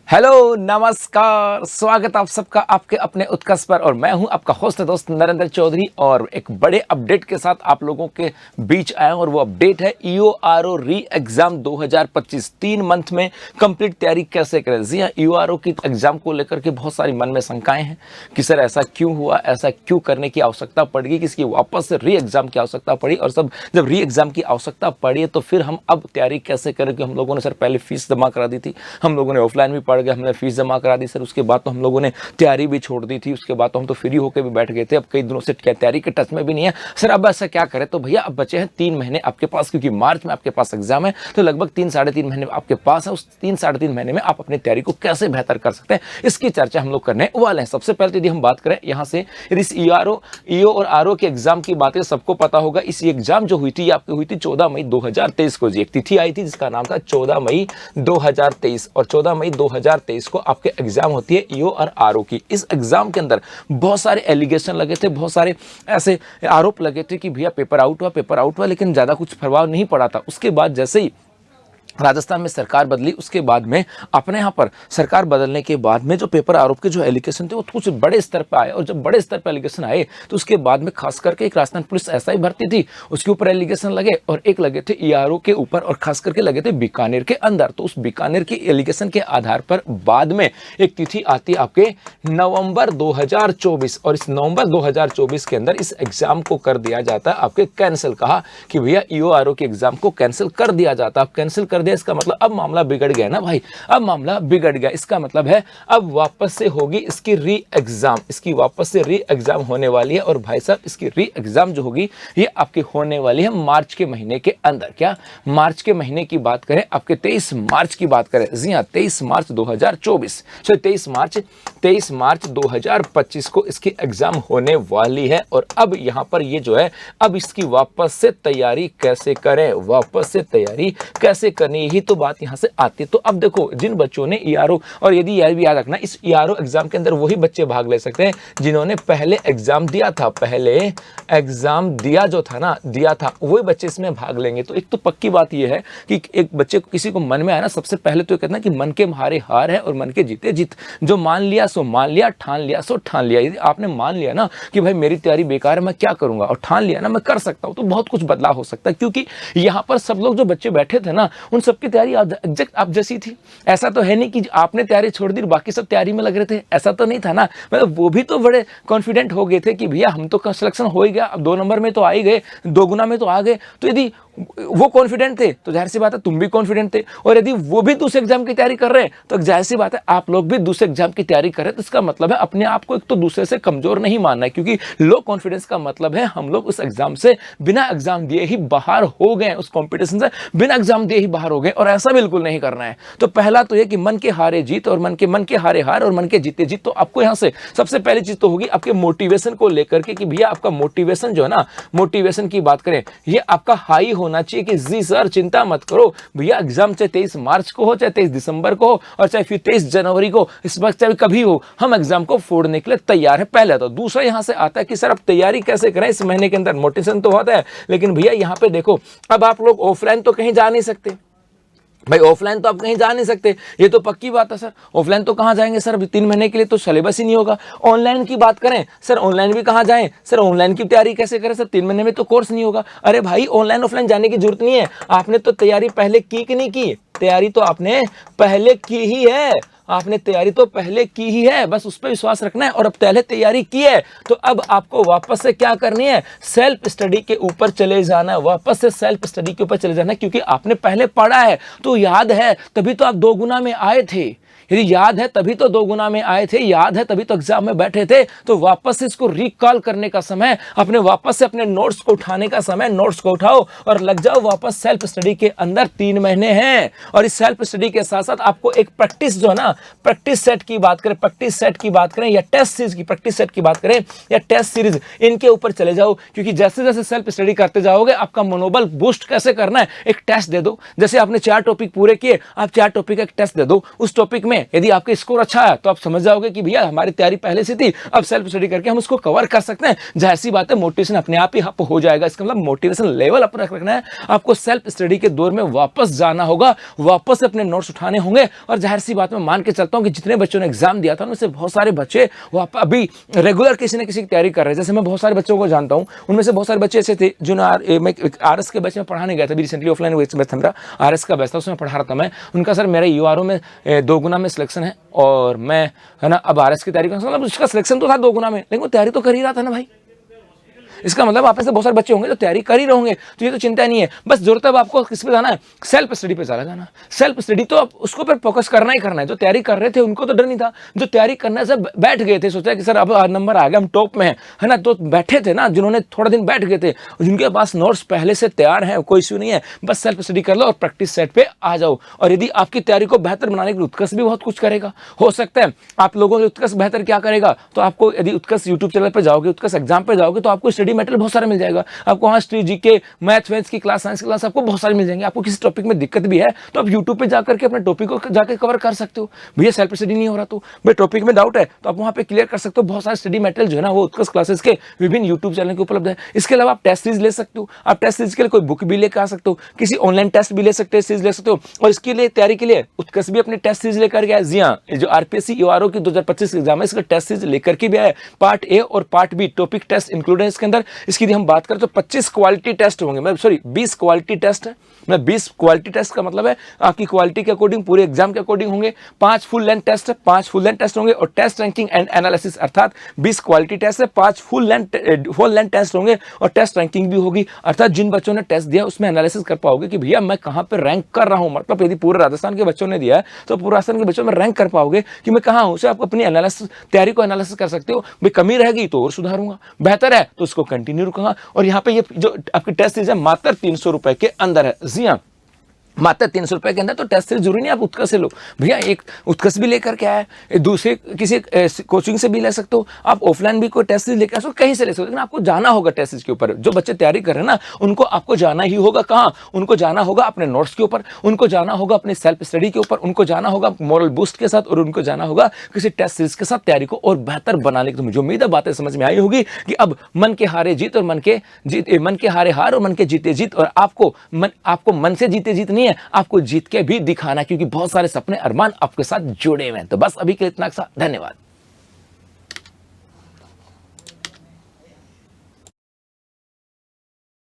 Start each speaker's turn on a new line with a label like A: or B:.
A: Hello नमस्कार, स्वागत आप सबका आपके अपने उत्कर्ष पर। और मैं हूं आपका होस्ट दोस्त नरेंद्र चौधरी और एक बड़े अपडेट के साथ आप लोगों के बीच आया हूं। और वो अपडेट है ईओआरओ री एग्जाम 2025 3 मंथ में कंप्लीट तैयारी कैसे करें। जी हां, ईओआरओ की एग्जाम को लेकर के बहुत सारी मन में शंकाएं हैं कि सर ऐसा क्यों हुआ, ऐसा क्यों करने की आवश्यकता पड़ेगी, किसकी वापस से री एग्जाम की आवश्यकता पड़ी। और सब जब री एग्जाम की आवश्यकता पड़ी तो फिर हम अब तैयारी कैसे करें, कि हम लोगों ने सर पहले फीस जमा करा दी थी, हम लोगों ने ऑफलाइन भी गया, हमने फीस जमा करा दी सर, उसके बाद तो हम लोगों ने तैयारी भी छोड़ दी थी, उसके बाद तो हम तो फ्री होकर भी बैठ गए थे, अब कई दिनों से तैयारी के टच में भी नहीं है सर। अब ऐसा क्या करें? तो भैया अब बचे हैं 3 महीने आपके पास, क्योंकि मार्च में आपके पास एग्जाम है, तो लगभग 3 साढ़े 3 महीने आपके पास है। उस 3 साढ़े 3 महीने में आप अपनी तैयारी को कैसे बेहतर कर सकते हैं, इसकी चर्चा हम लोग करने वाले हैं। सबसे पहले यदि हम बात करें यहाँ से, यदि इस ईओ और आरओ के एग्जाम की बातें सबको पता होगा। इस एग्जाम जो हुई थी आपकी हुई थी 14 मई 2023 को। जी एक तिथि आई थी जिसका नाम था 14 मई 2023, और 14 मई 2023 को आपके एग्जाम होती है ईओ और आरओ की। इस एग्जाम के अंदर बहुत सारे एलिगेशन लगे थे, बहुत सारे ऐसे आरोप लगे थे कि भैया पेपर आउट हुआ, लेकिन ज्यादा कुछ प्रभाव नहीं पड़ा था। उसके बाद जैसे ही राजस्थान में सरकार बदली, उसके बाद में अपने यहाँ पर सरकार बदलने के बाद में जो पेपर आरोप के जो एलिगेशन थे वो कुछ बड़े स्तर पर आए। और जब बड़े स्तर पर एलिगेशन आए तो उसके बाद में खास करके एक राजस्थान पुलिस एसआई भर्ती थी, उसके ऊपर एलिगेशन लगे, और एक लगे थे ईआरओ के ऊपर, और खास करके लगे थे बीकानेर के अंदर। तो उस बीकानेर के एलिगेशन के आधार पर बाद में एक तिथि आती है आपके नवंबर 2024, और इस नवंबर 2024 के अंदर इस एग्जाम को कर दिया जाता है आपके कैंसिल। कहा कि भैया ईओ आरओ के एग्जाम को कैंसिल कर दिया जाता है। अब कैंसिल कर दिया, इसका मतलब अब मामला बिगड़ गया ना भाई, अब मामला बिगड़ गया। इसका मतलब है अब वापस से होगी इसकी री एग्जाम, इसकी वापस से री एग्जाम होने वाली है। और भाई साहब इसकी री एग्जाम जो होगी ये आपकी होने वाली है मार्च के महीने के अंदर। क्या मार्च के महीने की बात करें, आपके 23 मार्च की बात करें, जी हाँ 23 मार्च 2024, 23 मार्च 2025 को इसकी एग्जाम होने वाली है। और अब यहां पर ये जो है, अब इसकी वापस से तैयारी कैसे करें, वापस से तैयारी कैसे करनी, यही तो बात यहां से आती है। तो अब देखो, जिन बच्चों ने ईआरओ, और यदि यह भी याद रखना, इस ईआरओ एग्जाम के अंदर वही बच्चे भाग ले सकते हैं जिन्होंने पहले एग्जाम दिया था, पहले एग्जाम दिया था वही बच्चे इसमें भाग लेंगे। तो एक तो पक्की बात यह है कि एक बच्चे को, किसी को मन में आया ना, सबसे पहले तो कहना कि मन के हारे हार है और मन के जीते जीत। जो मान लिया सो मान लिया, ठान लिया सो ठान लिया। यदि आपने मान लिया ना कि भाई मेरी तैयारी बेकार है, मैं क्या करूंगा, और ठान लिया ना मैं कर सकता हूं, तो बहुत कुछ बदलाव हो सकता है। क्योंकि यहां पर सब लोग जो बच्चे बैठे थे ना, उन सबकी तैयारी एग्जैक्ट आप जैसी थी। ऐसा तो है नहीं कि आपने तैयारी छोड़ दी बाकी सब तैयारी में लग रहे थे, ऐसा तो नहीं था ना। मतलब वो भी तो बड़े कॉन्फिडेंट हो गए थे कि भैया हम तो सिलेक्शन हो ही गया, अब 2 नंबर में तो आ ही गए, 2 गुना में तो आ गए। तो यदि वो कॉन्फिडेंट थे तो जाहिर सी बात है तुम भी कॉन्फिडेंट थे। और यदि वो भी दूसरे एग्जाम की तैयारी कर रहे हैं तो जाहिर सी बात है आप लोग भी दूसरे एग्जाम की तैयारी कर रहे हैं। तो इसका मतलब है अपने आप को एक तो दूसरे से कमजोर नहीं मानना है, क्योंकि लो कॉन्फिडेंस का मतलब है हम लोग उस एग्जाम से बिना एग्जाम दिए ही बाहर हो गए, उस कॉम्पिटिशन से बिना एग्जाम दिए ही बाहर हो गए, और ऐसा बिल्कुल नहीं करना है। तो पहला तो यह कि मन के हारे जीत, और मन के हारे हार, और मन के जीते जीत। तो आपको यहां से सबसे पहली चीज तो होगी आपके मोटिवेशन को लेकर के, कि भैया आपका मोटिवेशन जो है ना, मोटिवेशन की बात करें, ये आपका हाई होना चाहिए कि जी सर चिंता मत करो भैया, एग्जाम चाहे 23 मार्च को हो, चाहे 23 दिसंबर को हो, और चाहे फिर 23 जनवरी को, इस वक्त चाहे कभी हो, हम एग्जाम को फोड़ने के लिए तैयार है। पहले तो दूसरा यहां से आता है कि सर अब तैयारी कैसे करें इस महीने के अंदर। मोटिवेशन तो होता है, लेकिन भैया यहां पे देखो, अब आप लोग ऑफलाइन तो कहीं जा नहीं सकते भाई, ऑफलाइन तो आप कहीं जा नहीं सकते, ये तो पक्की बात है सर। ऑफलाइन तो कहां जाएंगे सर, अभी 3 महीने के लिए तो सिलेबस ही नहीं होगा। ऑनलाइन की बात करें सर, ऑनलाइन भी कहां जाएं सर, ऑनलाइन की तैयारी कैसे करें सर, 3 महीने में तो कोर्स नहीं होगा। अरे भाई ऑनलाइन ऑफलाइन जाने की जरूरत नहीं है, आपने तो तैयारी पहले की कि नहीं की, तैयारी तो आपने पहले की ही है, आपने तैयारी तो पहले की ही है, बस उस पर विश्वास रखना है। और अब पहले तैयारी की है तो अब आपको वापस से क्या करनी है, सेल्फ स्टडी के ऊपर चले जाना है, वापस से सेल्फ स्टडी के ऊपर चले जाना है। क्योंकि आपने पहले पढ़ा है तो याद है, तभी तो आप 2 गुना में आए थे। यदि याद है तभी तो 2 गुना में आए थे, याद है तभी तो एग्जाम में बैठे थे। तो वापस से इसको रिकॉल करने का समय, अपने वापस से अपने नोट्स को उठाने का समय, नोट्स को उठाओ और लग जाओ वापस सेल्फ स्टडी के अंदर। 3 महीने हैं, और इस सेल्फ स्टडी के साथ साथ आपको एक प्रैक्टिस जो है ना, प्रैक्टिस सेट की बात करें, या टेस्ट सीरीज की प्रैक्टिस सेट की बात करें, या टेस्ट सीरीज, इनके ऊपर चले जाओ। क्योंकि जैसे जैसे सेल्फ स्टडी करते जाओगे आपका मनोबल बूस्ट कैसे करना है, एक टेस्ट दे दो। जैसे आपने 4 टॉपिक पूरे किए, आप 4 टॉपिक का एक टेस्ट दे दो, उस टॉपिक में यदि आपके स्कोर अच्छा है तो आप समझ जाओगे कि भैया हमारी तैयारी पहले से थी, अब सेल्फ स्टडी करके हम उसको कवर कर सकते हैं। जाहिर सी बात है मोटिवेशन अपने आप ही अप हो जाएगा। इसका मतलब मोटिवेशन लेवल अप रखना है, आपको सेल्फ स्टडी के दौर में वापस जाना होगा, वापस अपने नोट्स उठाने होंगे। और जाहिर सी बात मैं मान के चलता हूं कि जितने बच्चों ने एग्जाम दिया था उनमें से बहुत सारे बच्चे वो अभी रेगुलर किसी न किसी की तैयारी कर रहे हैं। जैसे मैं बहुत सारे बच्चों को जानता हूं, उनमें से बहुत सारे बच्चे ऐसे थे जो आरएस के बैच में पढ़ाने गया था। अभी रिसेंटली ऑफलाइन बैच था मेरा, आरएस का बैच था, उसमें पढ़ा रहा था मैं। उनका सर मेरे यूआरओ में 2 गुना में सिलेक्शन है और मैं है ना अब आरएस की तैयारी कर, मतलब उसका सिलेक्शन तो था 2 गुना में, लेकिन वो तैयारी तो कर ही रहा था ना भाई। इसका मतलब आप में से बहुत सारे बच्चे होंगे जो तैयारी कर ही रहोगे, तो ये तो चिंता नहीं है। बस जरूरत है अब आपको किस पे जाना है, सेल्फ स्टडी पे चला जाना। सेल्फ स्टडी तो आप उसको पर फोकस करना ही करना है। जो तैयारी कर रहे थे उनको तो डर नहीं था, जो तैयारी करने से बैठ गए थे, सोचा कि सर अब नंबर आ गया, हम टॉप में है ना, तो बैठे थे ना, जिन्होंने थोड़ा दिन बैठ गए थे, जिनके पास नोट्स पहले से तैयार है, कोई इश्यू नहीं है, बस सेल्फ स्टडी कर लो और प्रैक्टिस सेट पे आ जाओ। और यदि आपकी तैयारी को बेहतर बनाने के लिए उत्कर्ष भी बहुत कुछ करेगा। हो सकता है आप लोगों के उत्कर्ष बेहतर क्या करेगा, तो आपको यदि उत्कर्ष यूट्यूब चैनल पर जाओगे, उत्कर्ष एग्जाम पे जाओगे, तो आपको स्टडी मटेरियल बहुत सारे मिल जाएगा। आपको वहां हिस्ट्री, जीके, मैथ की क्लास, साइंस की क्लास आपको बहुत सारे मिल जाएंगे। आपको किसी टॉपिक में दिक्कत भी है तो आप यूट्यूब पे जाकर के अपने टॉपिक को जाकर कवर कर सकते हो। भैया सेल्फ स्टडी नहीं हो रहा तो भाई टॉपिक में डाउट है तो आप वहां पे क्लियर कर सकते हो। बहुत सारे स्टडी मटेरियल जो है ना वो उत्कर्ष क्लासेस के विभिन्न यूट्यूब चैनल के उपलब्ध है। इसके अलावा आप टेस्ट सीरीज ले सकते हो, आप टेस्ट सीरीज के लिए कोई बुक भी लेकर आ सकते हो, किसी ऑनलाइन टेस्ट भी ले सकते हो, सीरीज ले सकते हो। और इसके लिए तैयारी के लिए उत्कर्ष भी अपनी टेस्ट सीरीज लेकर गया। जी हाँ, जो आरपीएससी यूआरओ की 2025 एग्जाम है इसका टेस्ट सीरीज लेकर के भी आया। पार्ट ए और part B topic test include है इसके अंदर। इसकी यदि हम बात करें तो 25 क्वालिटी टेस्ट होंगे, मतलब सॉरी 20 क्वालिटी टेस्ट है। मतलब 20 क्वालिटी टेस्ट का मतलब है आपकी क्वालिटी के अकॉर्डिंग पूरे एग्जाम के अकॉर्डिंग होंगे। 5 फुल लेंथ टेस्ट है, 5 फुल लेंथ टेस्ट होंगे और टेस्ट रैंकिंग एंड एनालिसिस, अर्थात 20 क्वालिटी टेस्ट है, 5 फुल लेंथ टेस्ट होंगे और टेस्ट रैंकिंग भी होगी। अर्थात जिन बच्चों ने टेस्ट दिया उसमें एनालिसिस कर पाओगे कि भैया मैं कहां पे रैंक कर रहा हूं। मतलब यदि पूरे राजस्थान के बच्चों ने दिया है तो पूरे राजस्थान के बच्चों में रैंक कर पाओगे कि मैं कहां हूं। उसे आप अपनी एनालिसिस तैयारी को एनालिसिस कर सकते हो। भाई कमी रहेगी तो और सुधारूंगा, बेहतर है तो उसको कंटिन्यू रखूंगा। और यहाँ पे ये जो आपकी टेस्ट सीरीज है मात्र 300 रुपए के अंदर है। जी हाँ, मात्र 300 रुपए के अंदर। तो टेस्ट सीरीज जरूरी नहीं आप उत्कर्ष से लो, भैया एक उत्कर्ष भी लेकर के आए, दूसरे किसी कोचिंग से भी ले सकते हो, आप ऑफलाइन भी कोई टेस्ट सीरीज लेकर आ सकते हो, कहीं से ले सकते हो। लेकिन आपको जाना होगा टेस्ट सीरीज के ऊपर। जो बच्चे तैयारी कर रहे हैं ना उनको आपको जाना ही होगा। कहाँ? उनको जाना होगा अपने नोट्स के ऊपर, उनको जाना होगा अपने सेल्फ स्टडी के ऊपर, उनको जाना होगा मॉरल बूस्ट के साथ और उनको जाना होगा किसी टेस्ट सीरीज के साथ तैयारी को और बेहतर बनाने की। तो मुझे उम्मीद है बातें समझ में आई होगी कि अब मन के हारे जीत और मन के हारे हार और मन के जीते जीत। और आपको मन से जीते जीत नहीं है, आपको जीत के भी दिखाना, क्योंकि बहुत सारे सपने अरमान आपके साथ जुड़े हुए हैं। तो बस अभी के लिए इतना सा, धन्यवाद।